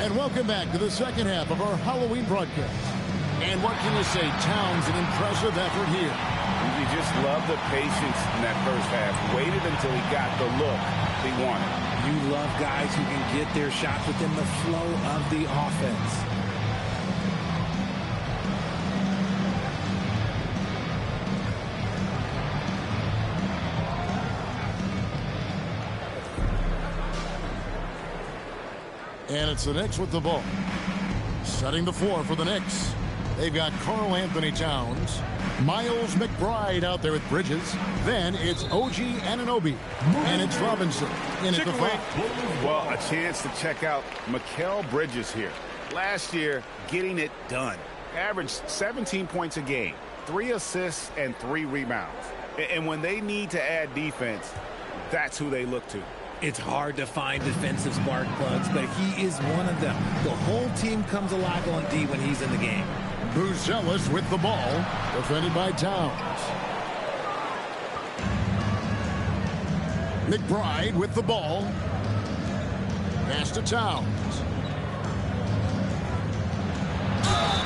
And welcome back to the second half of our Halloween broadcast. And what can you say? Towns, an impressive effort here. You just love the patience in that first half. Waited until he got the look he wanted. You love guys who can get their shots within the flow of the offense. And it's the Knicks with the ball. Setting the floor for the Knicks. They've got Karl Anthony Towns, Miles McBride out there with Bridges. Then it's OG Anunoby. And it's Robinson in at the 5. Well, a chance to check out Mikal Bridges here. Last year, getting it done. Averaged 17 points a game, 3 assists, and 3 rebounds. And when they need to add defense, that's who they look to. It's hard to find defensive spark plugs, but he is one of them. The whole team comes alive on D when he's in the game. Buzelis with the ball, defended by Towns. McBride with the ball. Pass to Towns.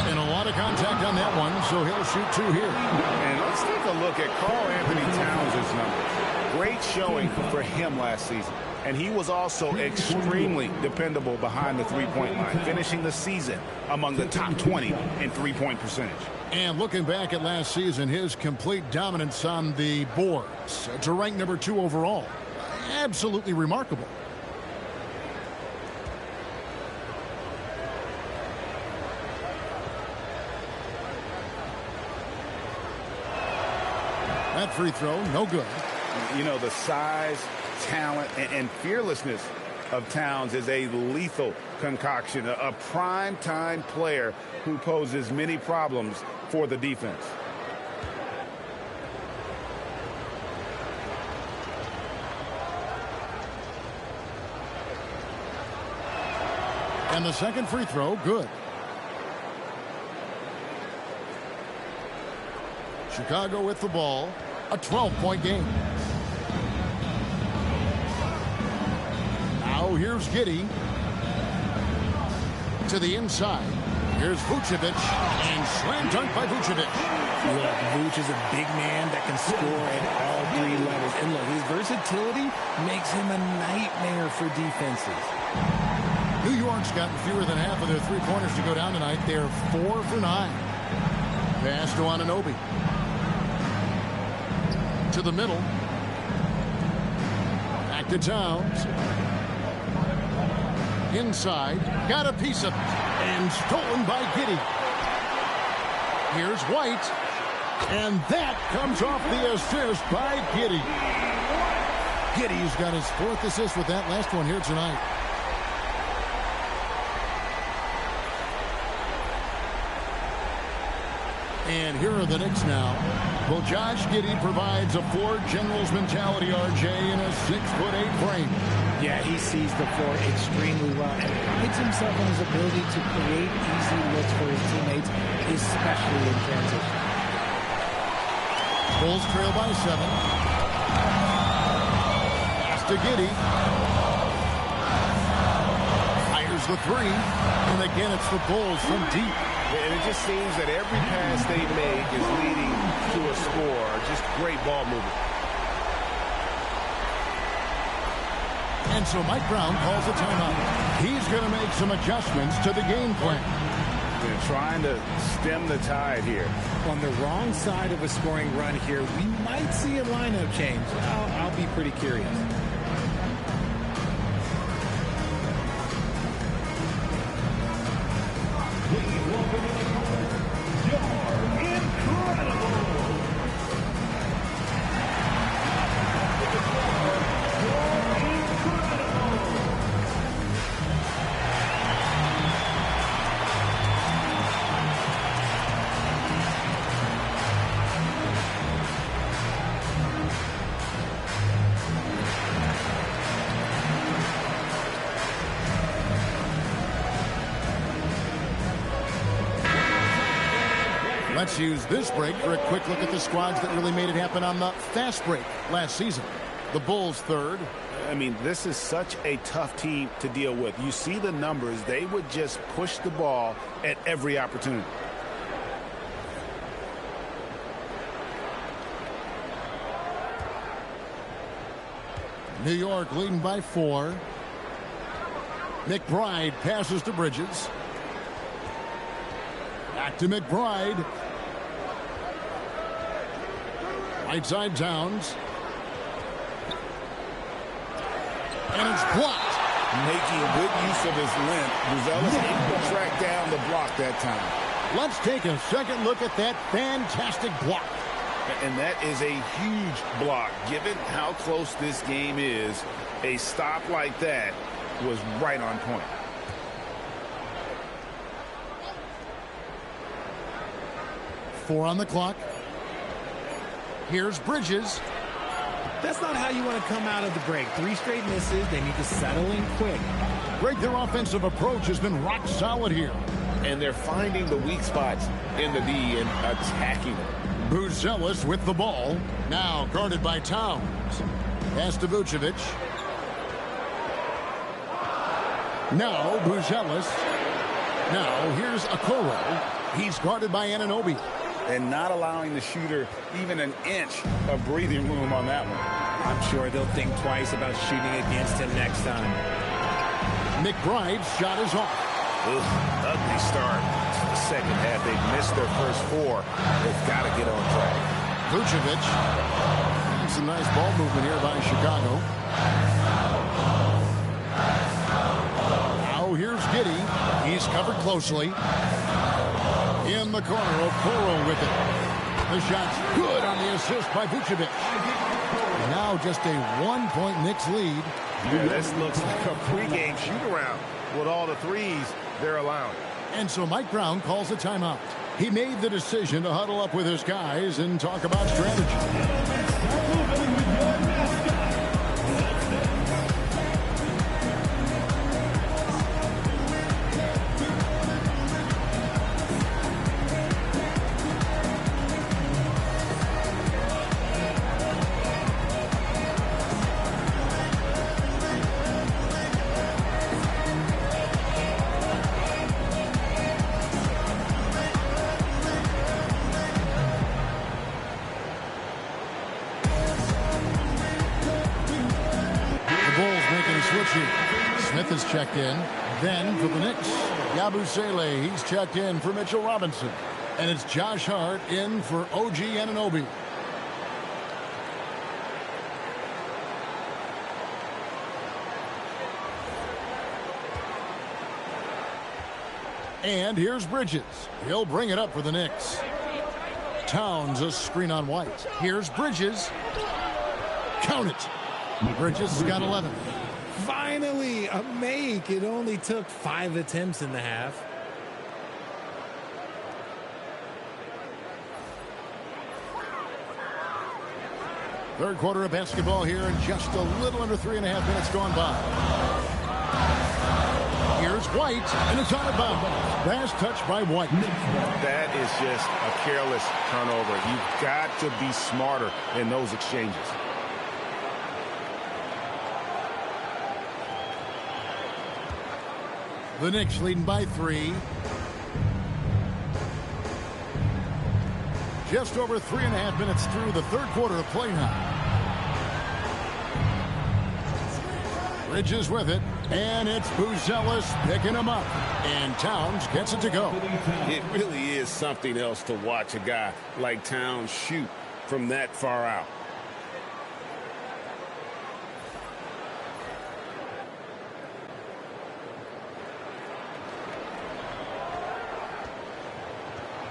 And a lot of contact on that one, so he'll shoot 2 here. And let's take a look at Karl Anthony Towns' numbers. Great showing for him last season. And he was also extremely dependable behind the three-point line, finishing the season among the top 20 in three-point percentage. And looking back at last season, his complete dominance on the boards to rank number 2 overall. Absolutely remarkable. That free throw, no good. You know, the size, talent, and fearlessness of Towns is a lethal concoction, a prime-time player who poses many problems for the defense. And the second free throw, good. Chicago with the ball, a 12-point game. Now here's Giddey to the inside. Here's Vucevic, and slam dunk by Vucevic. Look, Vuce is a big man that can score at all 3 levels. And look, his versatility makes him a nightmare for defenses. New York's gotten fewer than half of their three-pointers to go down tonight. They're 4 for 9. Pass to Anunoby. To the middle. Back to Towns. Inside. Got a piece of it. And stolen by Giddey. Here's White. And that comes off the assist by Giddey. Giddey's got his 4th assist with that last one here tonight. And here are the Knicks now. Well, Josh Giddey provides a Ford General's mentality, RJ, in a 6'8" frame. Yeah, he sees the floor extremely well and prides himself on his ability to create easy looks for his teammates, especially in transition. Bulls trail by 7. Pass to Giddey. Fires the 3. And again, it's the Bulls from deep. And it just seems that every pass they make is leading to a score. Just great ball movement. And so Mike Brown calls a timeout. He's going to make some adjustments to the game plan. They're trying to stem the tide here. On the wrong side of a scoring run here, we might see a lineup change. I'll be pretty curious. Let's use this break for a quick look at the squads that really made it happen on the fast break last season. The Bulls 3rd, I mean, this is such a tough team to deal with. You see the numbers. They would just push the ball at every opportunity. New York leading by 4. McBride passes to Bridges. Back to McBride. Right side Towns. And it's blocked. Making good use of his length. Buzelis able to track down the block that time. Let's take a second look at that fantastic block. And that is a huge block. Given how close this game is, a stop like that was right on point. Four on the clock. Here's Bridges. That's not how you want to come out of the break. 3 straight misses. They need to settle in quick. Greg, their offensive approach has been rock solid here. And they're finding the weak spots in the D and attacking them. Buzelis with the ball. Now guarded by Towns. Pass to Vucevic. Now Buzelis. Now here's Okoro. He's guarded by Anunoby. And not allowing the shooter even an inch of breathing room on that one. I'm sure they'll think twice about shooting against him next time. McBride's shot is off. Ugly start to the second half. They've missed their first 4. They've got to get on track. Vucevic. Some nice ball movement here by Chicago. Now here's Giddey. He's covered closely. In the corner, Okoro with it. The shot's good on the assist by Vucevic. Now just a 1-point Knicks lead. Yeah, this looks like a pregame shoot-around with all the threes they're allowing. And so Mike Brown calls a timeout. He made the decision to huddle up with his guys and talk about strategy. Smith is checked in. Then for the Knicks, Yabusele, he's checked in for Mitchell Robinson. And it's Josh Hart in for OG Anunoby. And here's Bridges. He'll bring it up for the Knicks. Towns a screen on White. Here's Bridges. Count it. Bridges has got 11. Finally, a make. It only took 5 attempts in the half. Third quarter of basketball here, and just a little under 3.5 minutes gone by. Here's White, and it's out of bounds. Last touch by White. That is just a careless turnover. You've got to be smarter in those exchanges. The Knicks leading by 3. Just over 3.5 minutes through the third quarter of play now. Bridges with it, and it's Buzelis picking him up. And Towns gets it to go. It really is something else to watch a guy like Towns shoot from that far out.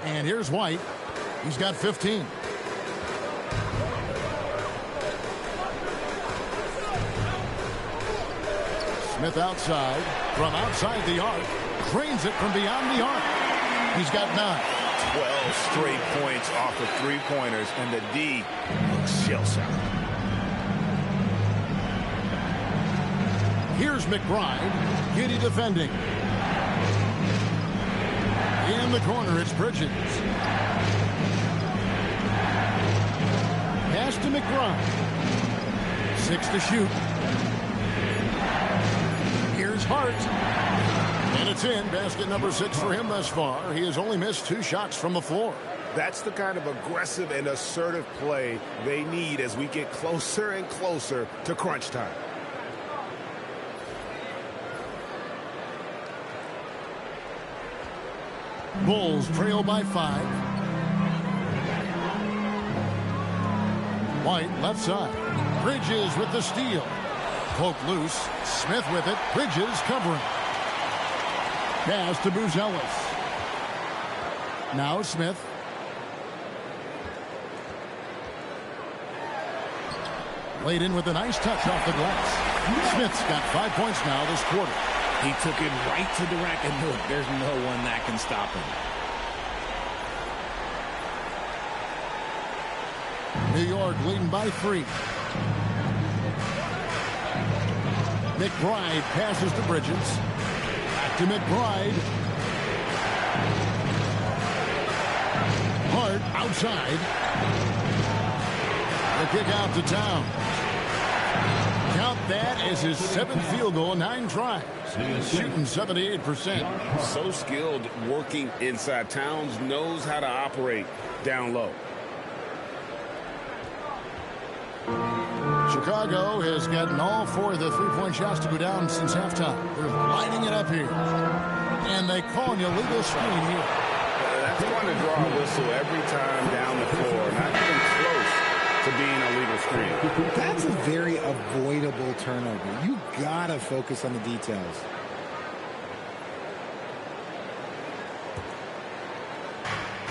And here's White. He's got 15. Smith outside. From outside the arc. Cranes it from beyond the arc. He's got 9. 12 straight points off of 3-pointers, and the D looks shell-shocked. Here's McBride. Giddey defending. In the corner, it's Bridges. Pass to McBride. 6 to shoot. Hart. And it's in. Basket number 6 for him thus far. He has only missed 2 shots from the floor. That's the kind of aggressive and assertive play they need as we get closer and closer to crunch time. Bulls trail by 5. White left side. Bridges with the steal. Poke loose. Smith with it. Bridges covering. Pass to Buzelis. Now Smith. Laid in with a nice touch off the glass. Smith's got 5 points now this quarter. He took it right to the rack, and look, there's no one that can stop him. New York leading by 3. McBride passes to Bridges. Back to McBride. Hart outside. The kick out to Towns. Count that as his 7th field goal in 9 tries. Shooting 78%. So skilled working inside. Towns knows how to operate down low. Chicago has gotten all 4 of the 3-point shots to go down since halftime. They're lining it up here. And they call an illegal screen here. That's going to draw a whistle every time down the floor. Not even close to being a legal screen. That's a very avoidable turnover. You gotta focus on the details.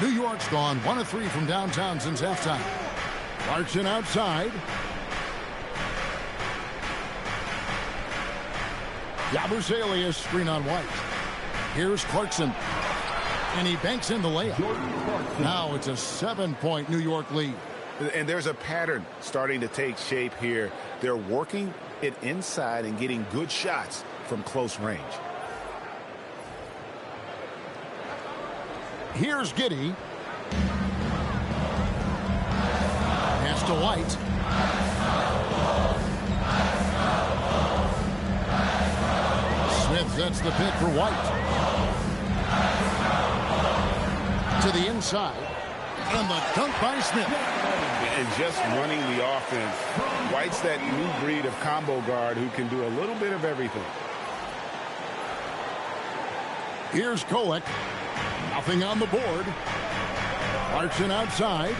New York's gone 1 of 3 from downtown since halftime. Clarkson outside. Yabusele screen on White. Here's Clarkson. And he banks in the layup. Now it's a 7-point New York lead. And there's a pattern starting to take shape here. They're working it inside and getting good shots from close range. Here's Giddey. Pass to White. Smith sets the pick for White. To the inside. And the dunk by Smith. And just running the offense. White's that new breed of combo guard who can do a little bit of everything. Here's Kolek. Nothing on the board. Clarkson outside.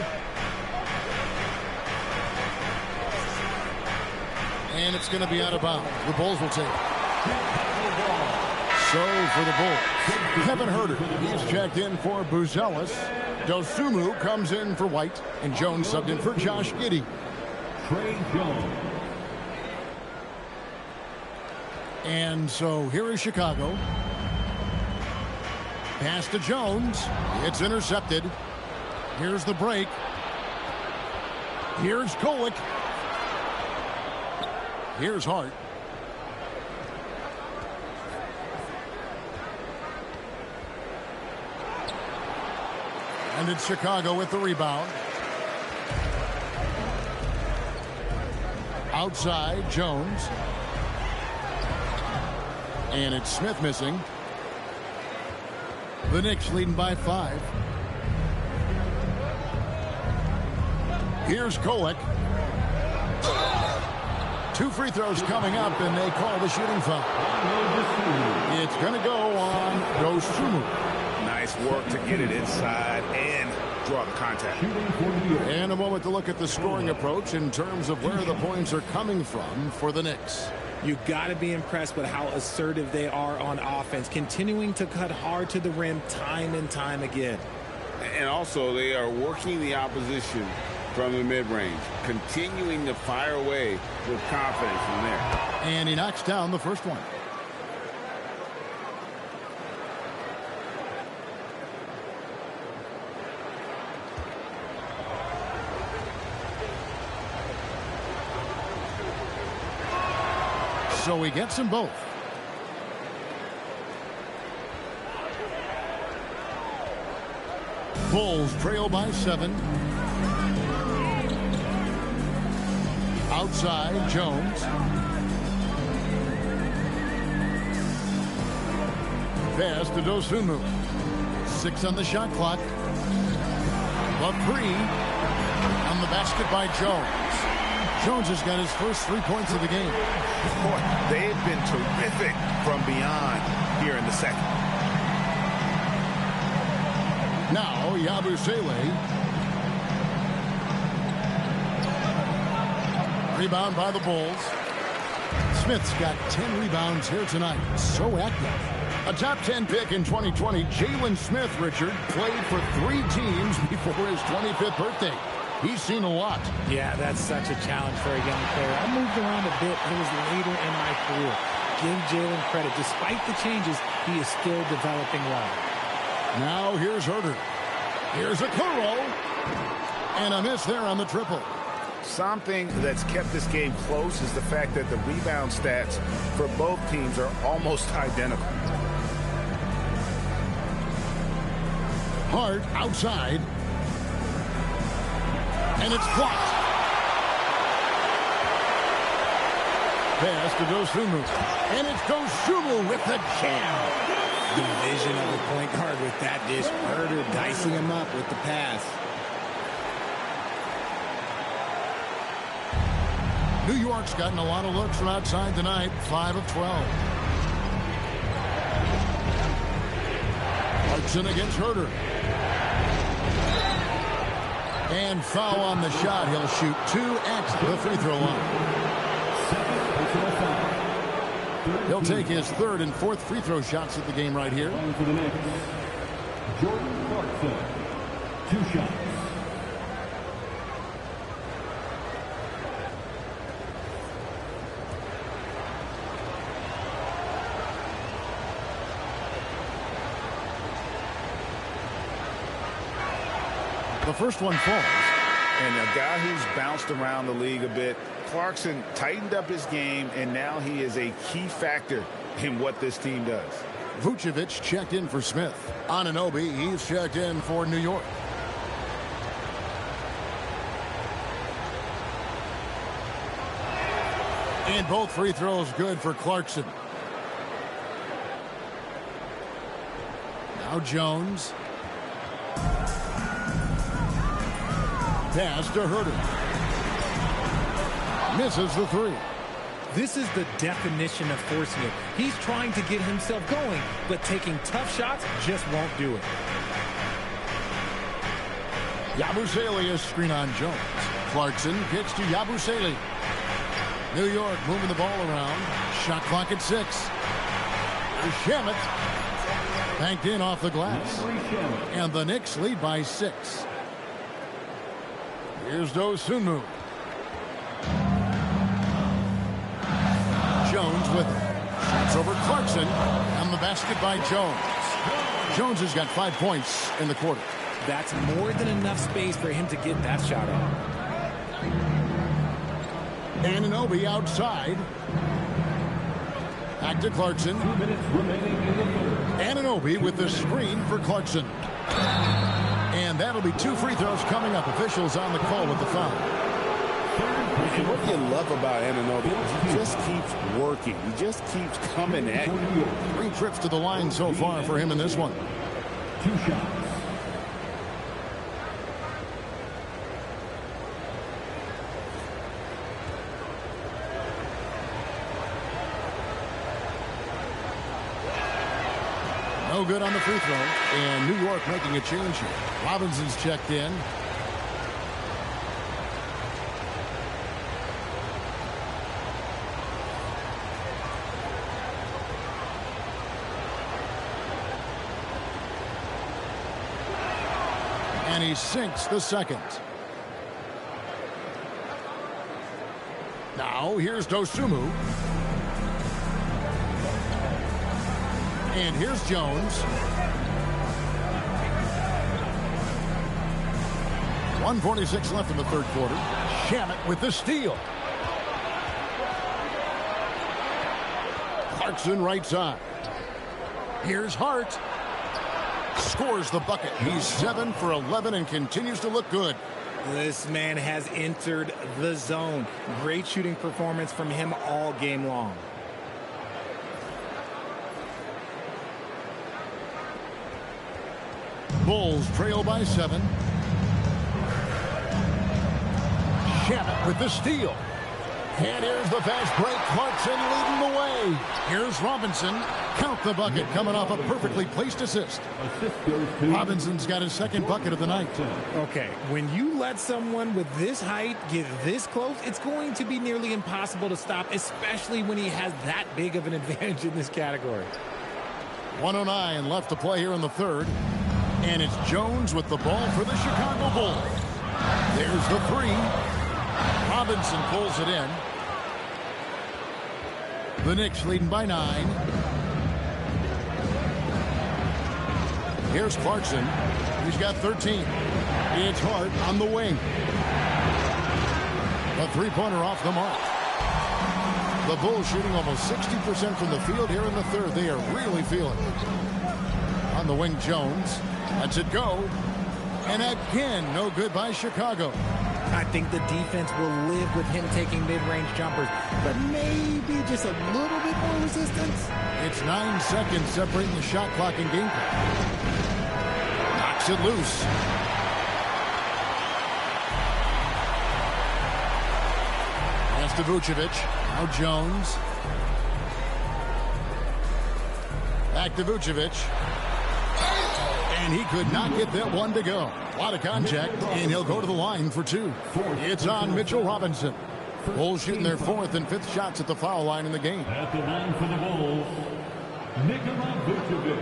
And it's going to be out of bounds. The Bulls will take it. So for the Bulls, Kevin Huerter. He's checked in for Buzelis. Dosunmu comes in for White. And Jones subbed in for Josh Giddey. Trey Jones. And so here is Chicago. Pass to Jones. It's intercepted. Here's the break. Here's Kolek. Here's Hart. And it's Chicago with the rebound. Outside, Jones. And it's Smith missing. The Knicks leading by 5. Here's Kolek. 2 free throws coming up, and they call the shooting foul. It's going to go on Dosunmu. Nice work to get it inside and draw the contact. And a moment to look at the scoring approach in terms of where the points are coming from for the Knicks. You got to be impressed with how assertive they are on offense, continuing to cut hard to the rim time and time again. And also, they are working the opposition from the mid-range, continuing to fire away with confidence from there. And he knocks down the first one. So he gets them both. Bulls trail by 7. Outside, Jones. Pass to Dosunmu. 6 on the shot clock. The 3 on the basket by Jones. Jones has got his first 3 points of the game. Boy, they've been terrific from beyond here in the second. Now, Yabusele. Rebound by the Bulls. Smith's got 10 rebounds here tonight. So active. A top 10 pick in 2020, Jalen Smith, Richard, played for 3 teams before his 25th birthday. He's seen a lot. Yeah, that's such a challenge for a young player. I moved around a bit. It was later in my career. Give Jalen credit. Despite the changes, he is still developing well. Now here's Herter. Here's a Kuro. And a miss there on the triple. Something that's kept this game close is the fact that the rebound stats for both teams are almost identical. Hart outside. And it's blocked. Pass to Dosunmu. And it's Dosunmu with the jam. The vision of a point guard with that dish. Herter dicing him up with the pass. New York's gotten a lot of looks from outside tonight. 5 of 12. Clarkson against Herter. And foul on the shot. He'll shoot 2 at the free throw line. He'll take his 3rd and 4th free throw shots at the game right here. For the Knicks, Jordan Clarkson, 2 shots. The first one falls. And a guy who's bounced around the league a bit, Clarkson tightened up his game, and now he is a key factor in what this team does. Vucevic checked in for Smith. Anunoby, he's checked in for New York. And both free throws good for Clarkson. Now Jones. Pass to Herter. Misses the 3. This is the definition of forcing it. He's trying to get himself going, but taking tough shots just won't do it. Yabusele is screen on Jones. Clarkson kicks to Yabusele. New York moving the ball around. Shot clock at 6. Shamet banked in off the glass. And the Knicks lead by 6. Here's Dosunmu. Jones with it. Shots over Clarkson. And the basket by Jones. Jones has got 5 points in the quarter. That's more than enough space for him to get that shot off. Anunoby outside. Back to Clarkson. 2 minutes remaining in the third. Anunoby with the screen for Clarkson. And that'll be 2 free throws coming up. Officials on the call with the foul. And what do you love about Anunoby? He just keeps working. He just keeps coming at you. 3 trips to the line so far for him in this one. 2 shots. No good on the free throw. And New York making a change here. Robinson's checked in. And he sinks the second. Now here's Dosunmu. And here's Jones. 1:46 left in the third quarter. Shamet with the steal. Clarkson right side. Here's Hart. Scores the bucket. He's 7 for 11 and continues to look good. This man has entered the zone. Great shooting performance from him all game long. Bulls trail by 7. Shannon with the steal. And here's the fast break. Clarkson leading the way. Here's Robinson. Count the bucket coming off a perfectly placed assist. Robinson's got his second bucket of the night. Okay, when you let someone with this height get this close, it's going to be nearly impossible to stop, especially when he has that big of an advantage in this category. 1:09 left to play here in the third. And it's Jones with the ball for the Chicago Bulls. There's the three. Robinson pulls it in. The Knicks leading by 9. Here's Clarkson. He's got 13. It's Hart on the wing. A three-pointer off the mark. The Bulls shooting almost 60% from the field here in the third. They are really feeling it. On the wing, Jones. Lets it go. And again, no good by Chicago. I think the defense will live with him taking mid-range jumpers, but maybe just a little bit more resistance. It's 9 seconds separating the shot clock and game clock. Knocks it loose. Pass to Vucevic. Now Jones. Back to Vucevic. And he could not get that one to go. A lot of contact, and he'll go to the line for 2. It's on Mitchell Robinson. Bulls shooting their 4th and 5th shots at the foul line in the game. At the line for the Bulls, Vucevic.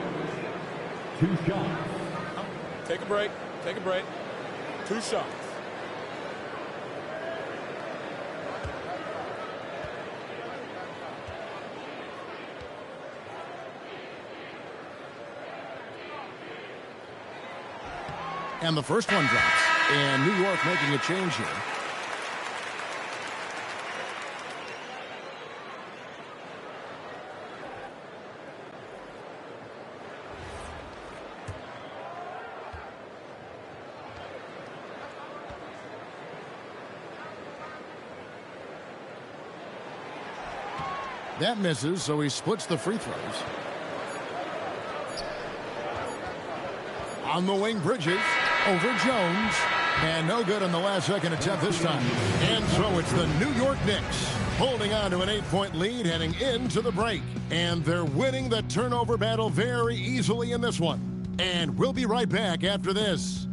2 shots. Take a break. Take a break. 2 shots. And the first one drops. And New York making a change here. That misses, so he splits the free throws. On the wing, Bridges. Over Jones. And no good on the last second attempt this time. And so it's the New York Knicks holding on to an 8-point lead heading into the break. And they're winning the turnover battle very easily in this one. And we'll be right back after this.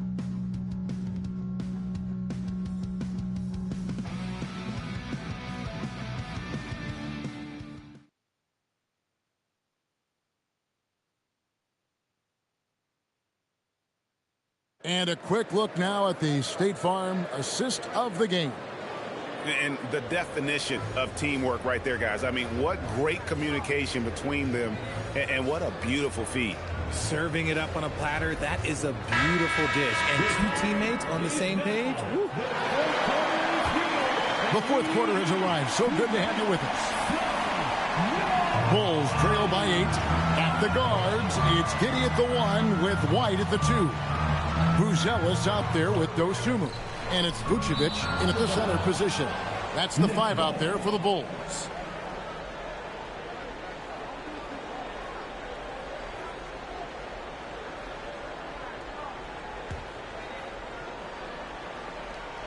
And a quick look now at the State Farm assist of the game. And the definition of teamwork right there, guys. I mean, what great communication between them, and what a beautiful feed. Serving it up on a platter, that is a beautiful dish. And 2 teammates on the same page. Woo. The 4th quarter has arrived. So good to have you with us. Bulls trail by 8. At the guards, it's Giddey at the 1 with White at the 2. Buzelis out there with Dosunmu. And it's Vucevic in at the center position. That's the 5 out there for the Bulls.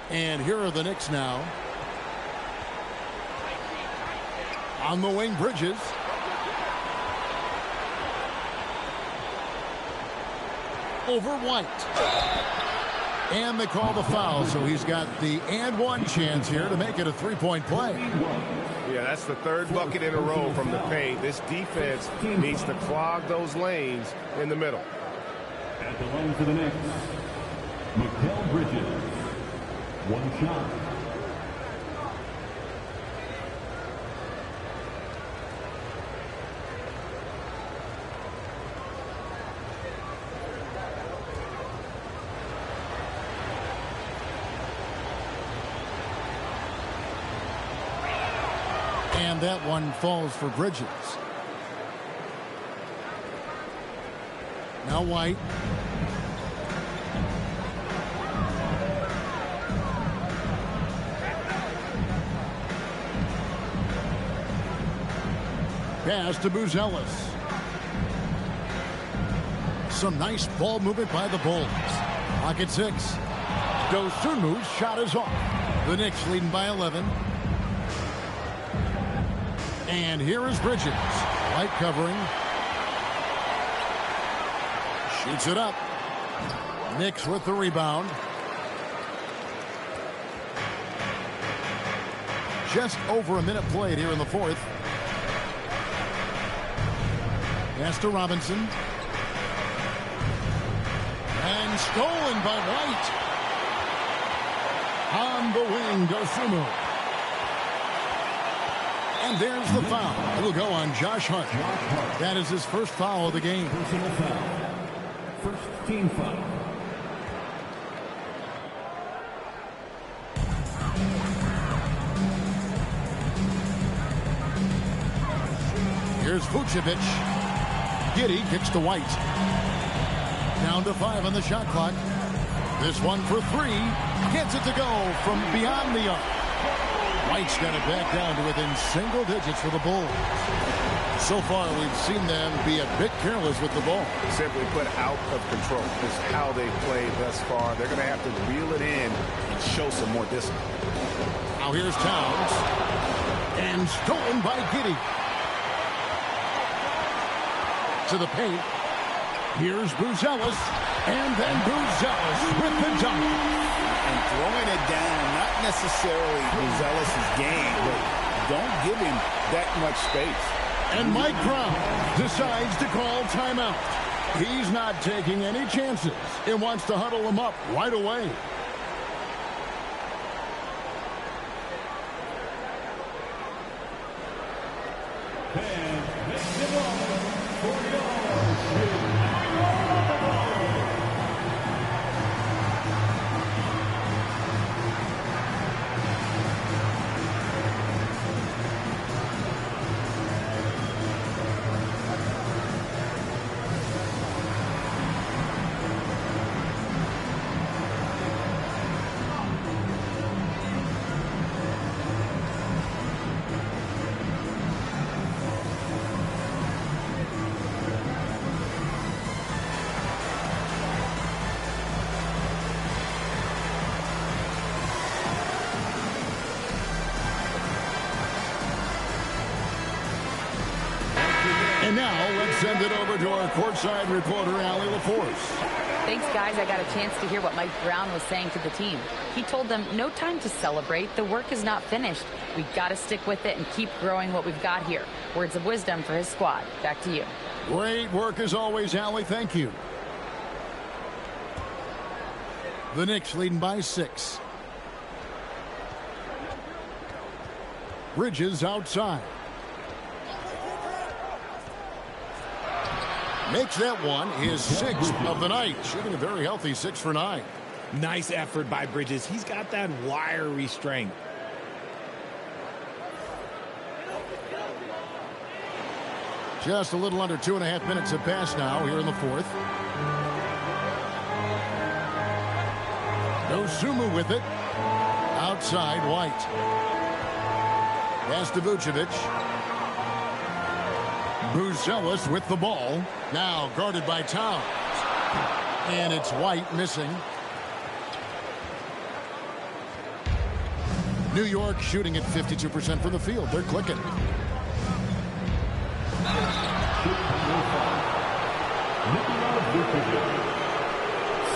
And here are the Knicks now. On the wing, Bridges. Over White. And they call the foul, so he's got the and one chance here to make it a 3-point play. Yeah, that's the 3rd bucket in a row from the paint. This defense needs to clog those lanes in the middle. At the line for the Knicks, Mikal Bridges. 1 shot. And that one falls for Bridges. Now White. Pass to Buzelis. Some nice ball movement by the Bulls. Pocket 6. Dosunmu's shot is off. The Knicks leading by 11. And here is Bridges. Light covering. Shoots it up. Knicks with the rebound. Just over a minute played here in the fourth. Pass to Robinson. And stolen by White. On the wing, Dosunmu. And there's the foul. It'll go on Josh Hart. That is his first foul of the game. Personal foul. First team foul. Here's Vucevic. Giddey kicks to White. Down to 5 on the shot clock. This one for 3. Gets it to go from beyond the arc. White's got it back down to within single digits for the Bulls. So far, we've seen them be a bit careless with the ball. Simply put, out of control is how they played thus far. They're going to have to reel it in and show some more discipline. Now here's Towns. And stolen by Giddey. To the paint. Here's Buzelis. And then Buzelis with the dunk. And throwing it down, not necessarily Buzelis' game, but don't give him that much space. And Mike Brown decides to call timeout. He's not taking any chances and wants to huddle him up right away. And makes it on for your And now let's send it over to our courtside reporter, Allie LaForce. Thanks, guys. I got a chance to hear what Mike Brown was saying to the team. He told them, no time to celebrate. The work is not finished. We've got to stick with it and keep growing what we've got here. Words of wisdom for his squad. Back to you. Great work as always, Allie. Thank you. The Knicks leading by 6. Bridges outside. Makes that one his 6th of the night. Shooting a very healthy 6 for 9. Nice effort by Bridges. He's got that wiry strength. Just a little under 2.5 minutes have passed now here in the fourth. Dosunmu with it. Outside, White. Pass to Vucevic. Buzelis with the ball. Now guarded by Towns. And it's White missing. New York shooting at 52% from the field. They're clicking.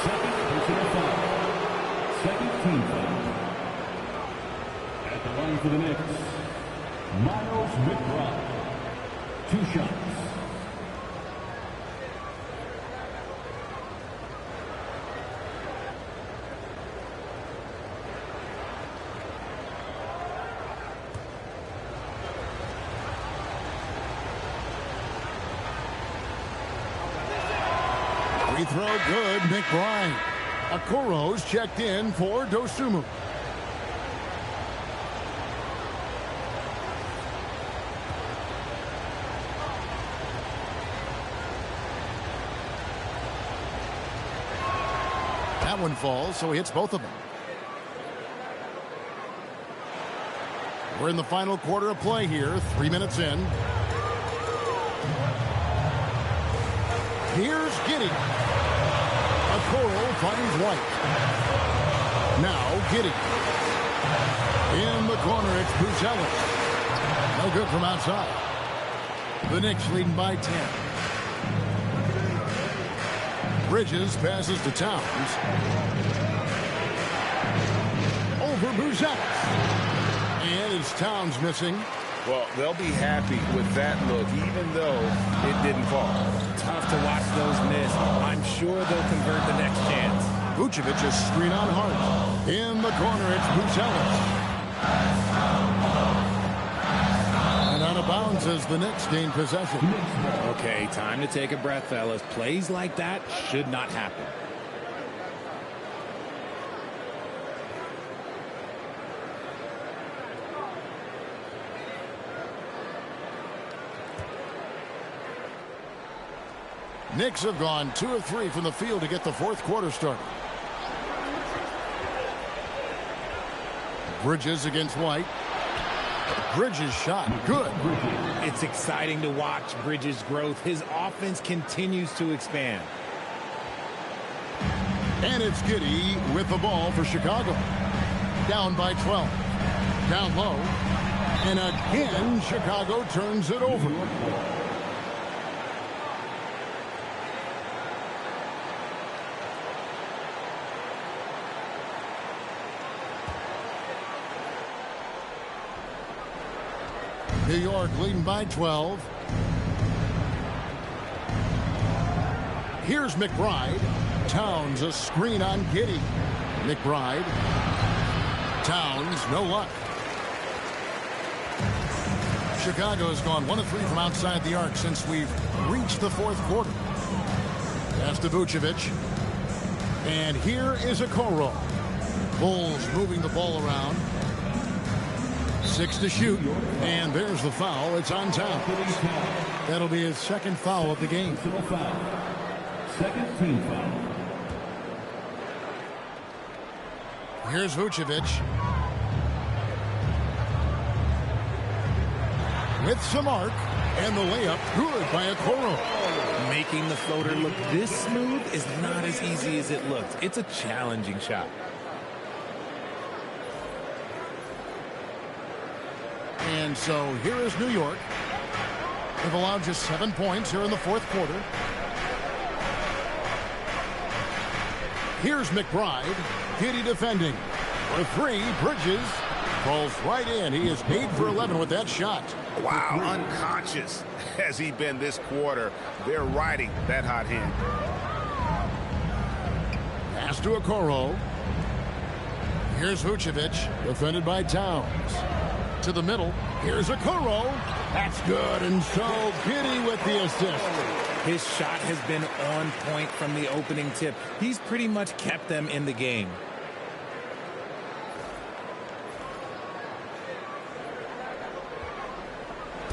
Second personal foul. Second team foul. At the line for the Knicks, Miles McBride. 2 shots. Free throw good, McBride. Okoro's checked in for Dosunmu. That one falls, so he hits both of them. We're in the final quarter of play here, 3 minutes in. Here's Giddey. Okoro finds White. Now Giddey. In the corner, it's Buzelis. No good from outside. The Knicks leading by 10. Bridges passes to Towns. Over Buzelis. And it's Towns missing. Well, they'll be happy with that look, even though it didn't fall. Tough to watch those miss. I'm sure they'll convert the next chance. Vucevic is screen on Hart. In the corner, it's Buzelis. And out of bounds as the Knicks gain possession. Okay, time to take a breath, fellas. Plays like that should not happen. Knicks have gone 2 of 3 from the field to get the fourth quarter started. Bridges against White. Bridges shot. Good. It's exciting to watch Bridges' growth. His offense continues to expand. And it's Giddey with the ball for Chicago. Down by 12. Down low. And again, Chicago turns it over. New York leading by 12. Here's McBride. Towns a screen on Giddey. McBride. Towns, no luck. Chicago has gone 1 of 3 from outside the arc since we've reached the fourth quarter. Pass to Vucevic. And here is Okoro. Bulls moving the ball around. 6 to shoot, and there's the foul. It's on Towns. That'll be his second foul of the game. Second team foul. Here's Vucevic. With some arc, and the layup good by Okoro. Making the floater look this smooth is not as easy as it looks. It's a challenging shot. And so here is New York. They've allowed just 7 points here in the fourth quarter. Here's McBride. Giddey defending. For 3, Bridges falls right in. He is 8 for 11 with that shot. Wow, unconscious has he been this quarter. They're riding that hot hand. Pass to Okoro. Here's Vucevic, defended by Towns. To the middle. Here's Okoro. That's good. And so Giddey with the assist. His shot has been on point from the opening tip. He's pretty much kept them in the game.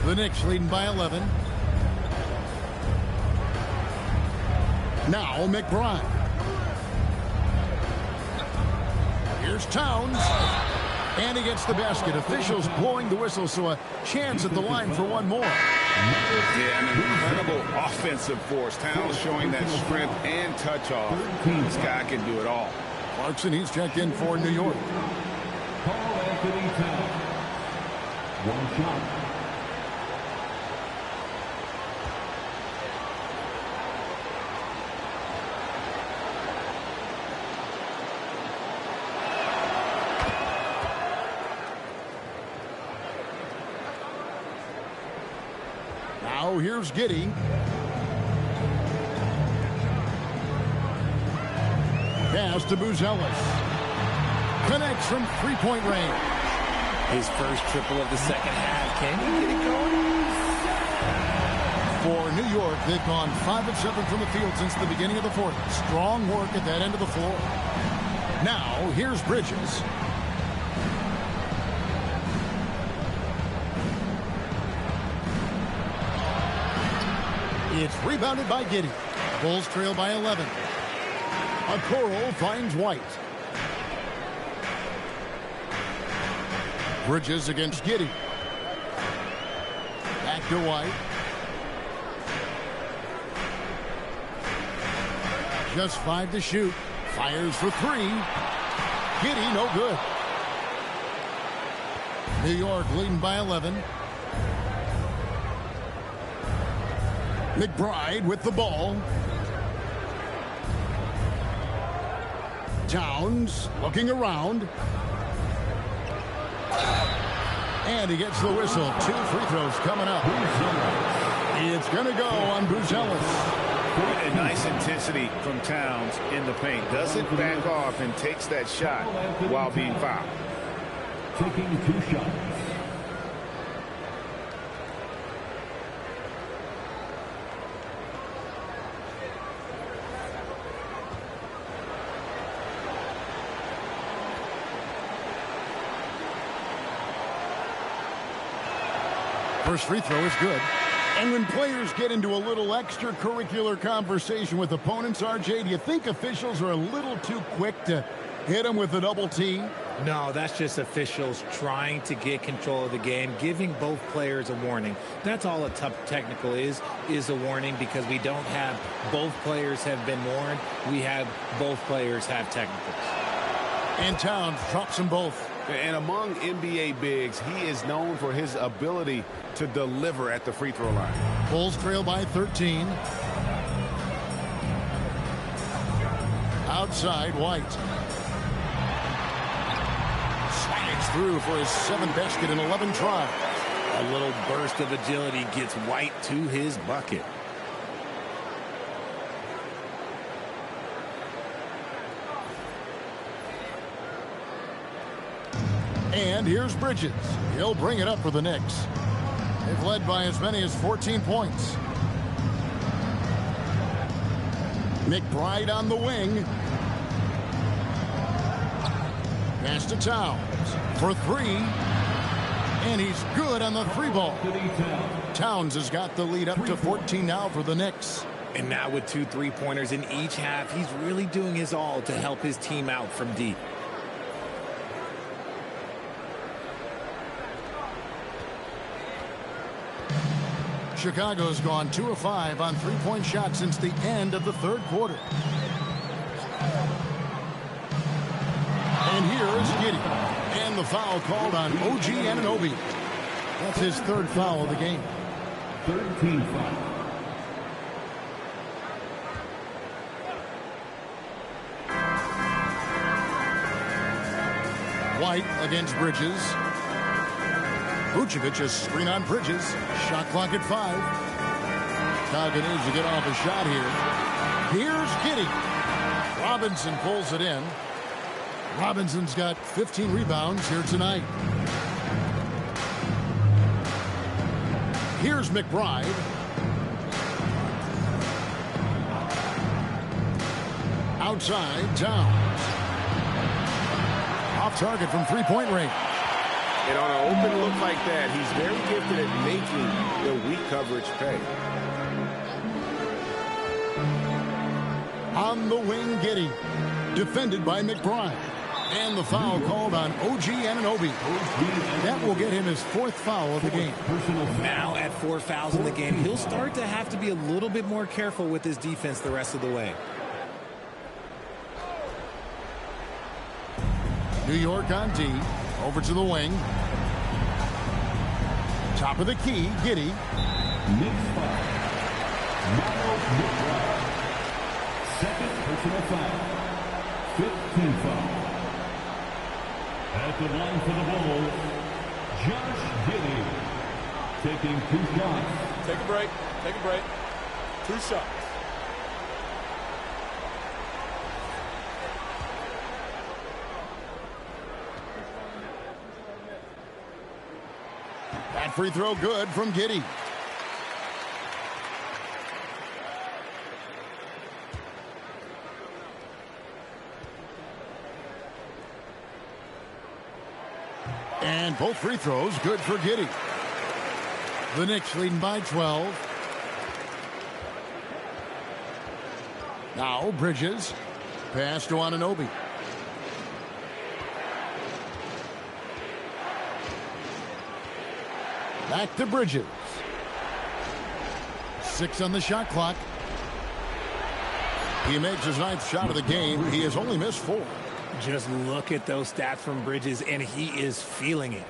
The Knicks leading by 11. Now McBride. Here's Towns. And he gets the basket. Officials blowing the whistle, so a chance at the line for one more. Yeah, an incredible offensive force. Towns showing that strength and touch off. This guy can do it all. Clarkson, he's checked in for New York. Carl Anthony Towns. One shot. Now here's Giddey. Pass to Buzelis. Connects from three-point range. His first triple of the second half. Can he get it going? For New York, they've gone 5 of 7 from the field since the beginning of the fourth. Strong work at that end of the floor. Now here's Bridges. It's rebounded by Giddey. Bulls trail by 11. Okoro finds White. Bridges against Giddey. Back to White. Just 5 to shoot. Fires for 3. Giddy, no good. New York leading by 11. McBride with the ball. Towns looking around. And he gets the whistle. 2 free throws coming up. It's going to go on Buzelis. A nice intensity from Towns in the paint. Doesn't back off and takes that shot while being fouled. Taking 2 shots. First free throw is good. And when players get into a little extracurricular conversation with opponents, RJ, do you think officials are a little too quick to hit them with a double T? No, that's just officials trying to get control of the game, giving both players a warning. That's all a tough technical is a warning, because we don't have both players have been warned. We have both players have technicals. And Towns drops them both. And among NBA bigs, he is known for his ability to deliver at the free throw line. Bulls trail by 13. Outside, White. Slides through for his 7th basket in 11 tries. A little burst of agility gets White to his bucket. And here's Bridges. He'll bring it up for the Knicks. They've led by as many as 14 points. McBride on the wing. Pass to Towns for 3. And he's good on the 3 ball. Towns has got the lead up to 14 now for the Knicks. And now with 2 3-pointers in each half, he's really doing his all to help his team out from deep. Chicago's gone 2 of 5 on 3-point shots since the end of the 3rd quarter. And here is Giddy. And the foul called on OG Anunoby. That's his 3rd foul of the game. 13 foul. White against Bridges. Vucevic a screen on Bridges. Shot clock at 5. Chicago needs to get off a shot here. Here's Giddy. Robinson pulls it in. Robinson's got 15 rebounds here tonight. Here's McBride. Outside, Towns. Off target from 3-point range. And on an open look like that, he's very gifted at making the weak coverage pay. On the wing, Giddy. Defended by McBride. And the foul called on OG Anunoby. That will get him his 4th foul of the game. Now at 4 fouls in the game, he'll start to have to be a little bit more careful with his defense the rest of the way. New York on D. Over to the wing. Top of the key, Giddy. Knicks foul. Miles McBride. 2nd personal foul. 15th foul. At the line for the Bulls, Josh Giddey. Taking 2 shots. Take a break. Take a break. 2 shots. That free throw good from Giddy. And both free throws good for Giddy. The Knicks leading by 12. Now Bridges. Pass to Anunoby. Back to Bridges. 6 on the shot clock. He makes his 9th shot of the game. He has only missed 4. Just look at those stats from Bridges, and he is feeling it.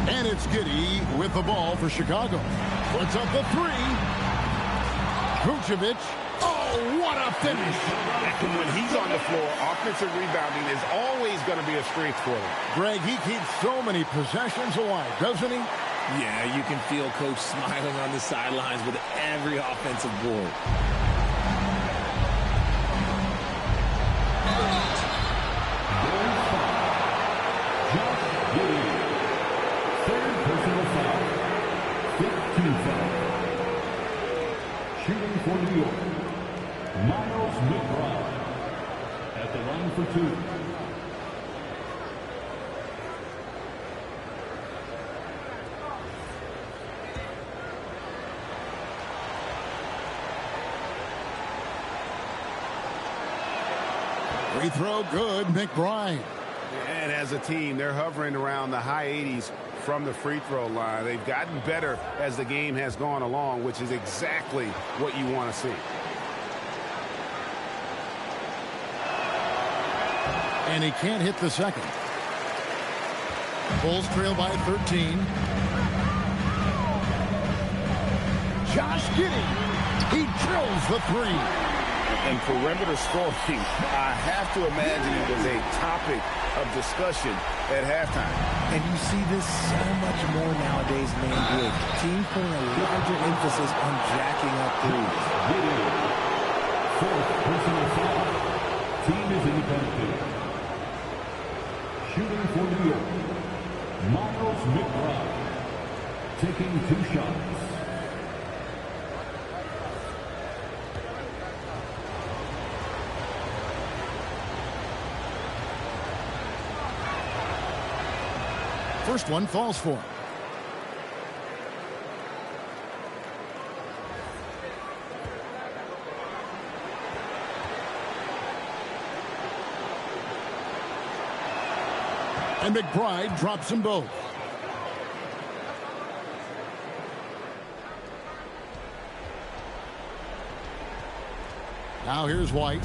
And it's Giddey with the ball for Chicago. Puts up the 3. Vucevic. Oh, what a finish. And when he's on the floor, offensive rebounding is always going to be a strength for them. Greg, he keeps so many possessions alive, doesn't he? Yeah, you can feel Coach smiling on the sidelines with every offensive board. Third personal foul. 15 foul. Shooting for New York, Miles McBride. At the line for 2. Free throw good, McBride. And as a team, they're hovering around the high 80s from the free throw line. They've gotten better as the game has gone along, which is exactly what you want to see. And he can't hit the second. Bulls trail by 13. Josh Giddey. He drills the 3. And perimeter scoring, I have to imagine it was a topic of discussion at halftime. And you see this so much more nowadays in the NBA. Teams putting a larger emphasis on jacking up threes. Fourth personal foul. Team is in the penalty. Shooting for New York, Miles McBride. Taking 2 shots. First one falls for him. And McBride drops them both. Now here's White.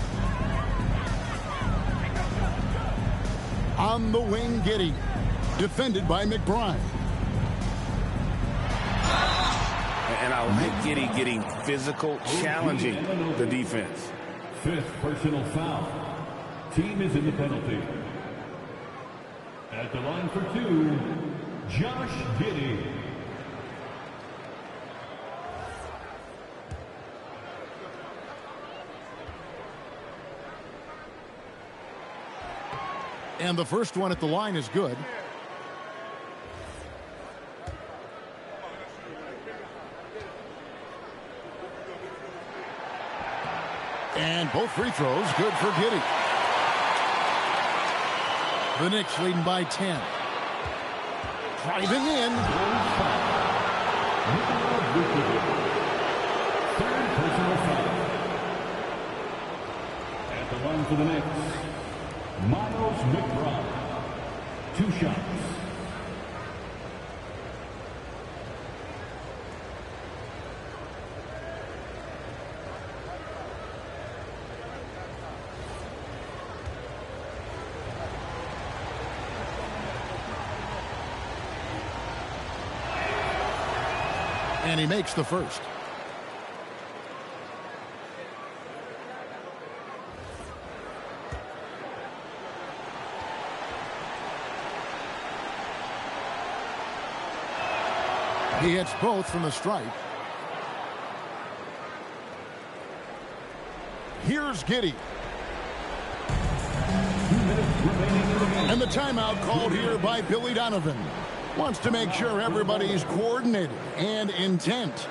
On the wing, Giddey. Defended by McBride. And I like Giddey getting physical, challenging the defense. Fifth personal foul. Team is in the penalty. At the line for 2, Josh Giddey. And the first one at the line is good. And both free throws good for Giddey. The Knicks leading by 10. Driving in. Third personal foul. At the line for the Knicks, Miles McBride. 2 shots. And he makes the first. He hits both from the stripe. Here's Giddey. And the timeout called here by Billy Donovan. Wants to make sure everybody's coordinated and intent.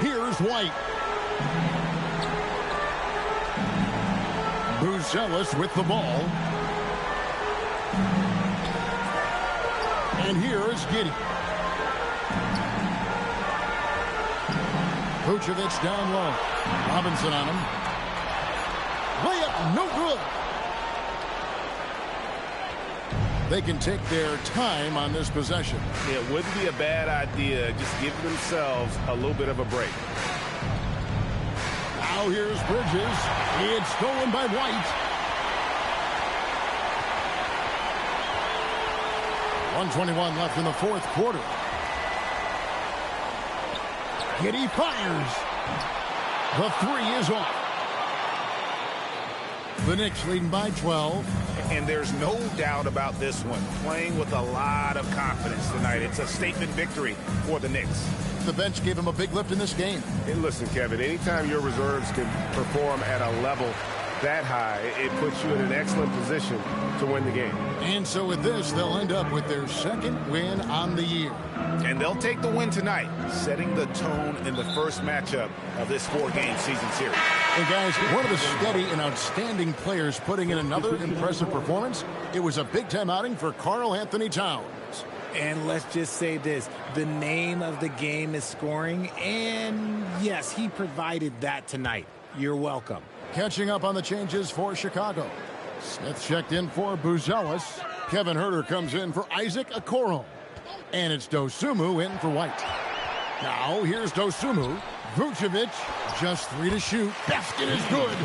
Here's White. Buzelis with the ball. And here's Giddey. Vucevic down low. Robinson on him. Layup, no good. They can take their time on this possession. It wouldn't be a bad idea. Just give themselves a little bit of a break. Now here's Bridges. It's stolen by White. 1:21 left in the fourth quarter. Giddey fires. The three is off. The Knicks leading by 12. And there's no doubt about this one. Playing with a lot of confidence tonight. It's a statement victory for the Knicks. The bench gave him a big lift in this game. And listen, Kevin, anytime your reserves can perform at a level that high, it puts you in an excellent position to win the game. And so with this, they'll end up with their second win on the year. And they'll take the win tonight, setting the tone in the first matchup of this four-game season series. And guys, one of the steady and outstanding players putting in another impressive performance. It was a big-time outing for Karl Anthony Towns. And let's just say this, the name of the game is scoring, and yes, he provided that tonight. You're welcome. Catching up on the changes for Chicago. Smith checked in for Buzelis. Kevin Huerter comes in for Isaac Okoro. And it's Dosunmu in for White. Now here's Dosunmu. Vucevic, just 3 to shoot. Basket is good.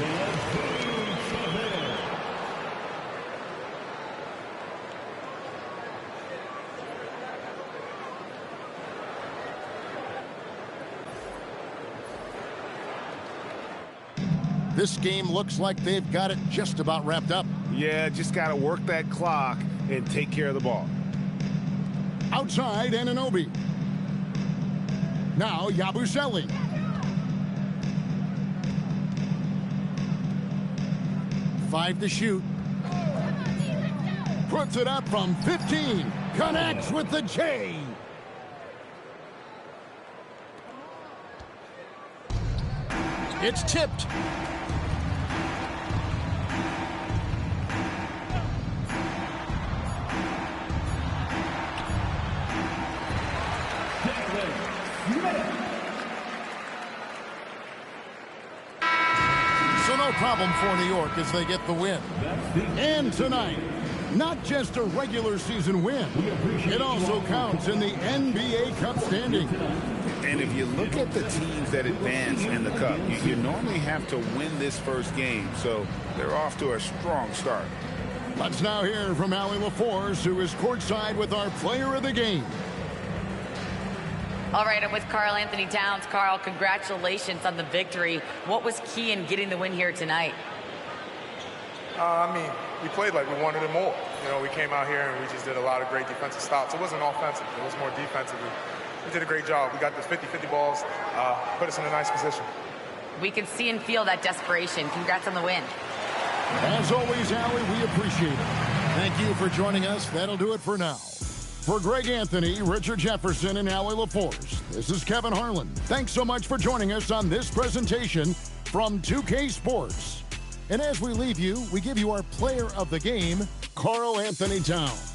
This game looks like they've got it just about wrapped up. Yeah, just got to work that clock and take care of the ball. Outside, Anunoby. Now Yabusele. Five to shoot. Puts it up from 15. Connects with the J. It's tipped. So no problem for New York as they get the win. And tonight, not just a regular season win, it also counts in the NBA Cup standing. And if you look at the teams that advance in the Cup, you normally have to win this first game, so they're off to a strong start. Let's now hear from Allie LaForce, who is courtside with our player of the game. All right, I'm with Karl Anthony Towns. Karl, congratulations on the victory. What was key in getting the win here tonight? We played like we wanted it more. You know, we came out here and we just did a lot of great defensive stops. It wasn't offensive. It was more defensively. We did a great job. We got the 50-50 balls, put us in a nice position. We can see and feel that desperation. Congrats on the win. As always, Allie, we appreciate it. Thank you for joining us. That'll do it for now. For Greg Anthony, Richard Jefferson, and Allie LaForce, this is Kevin Harlan. Thanks so much for joining us on this presentation from 2K Sports. And as we leave you, we give you our player of the game, Karl Anthony Towns.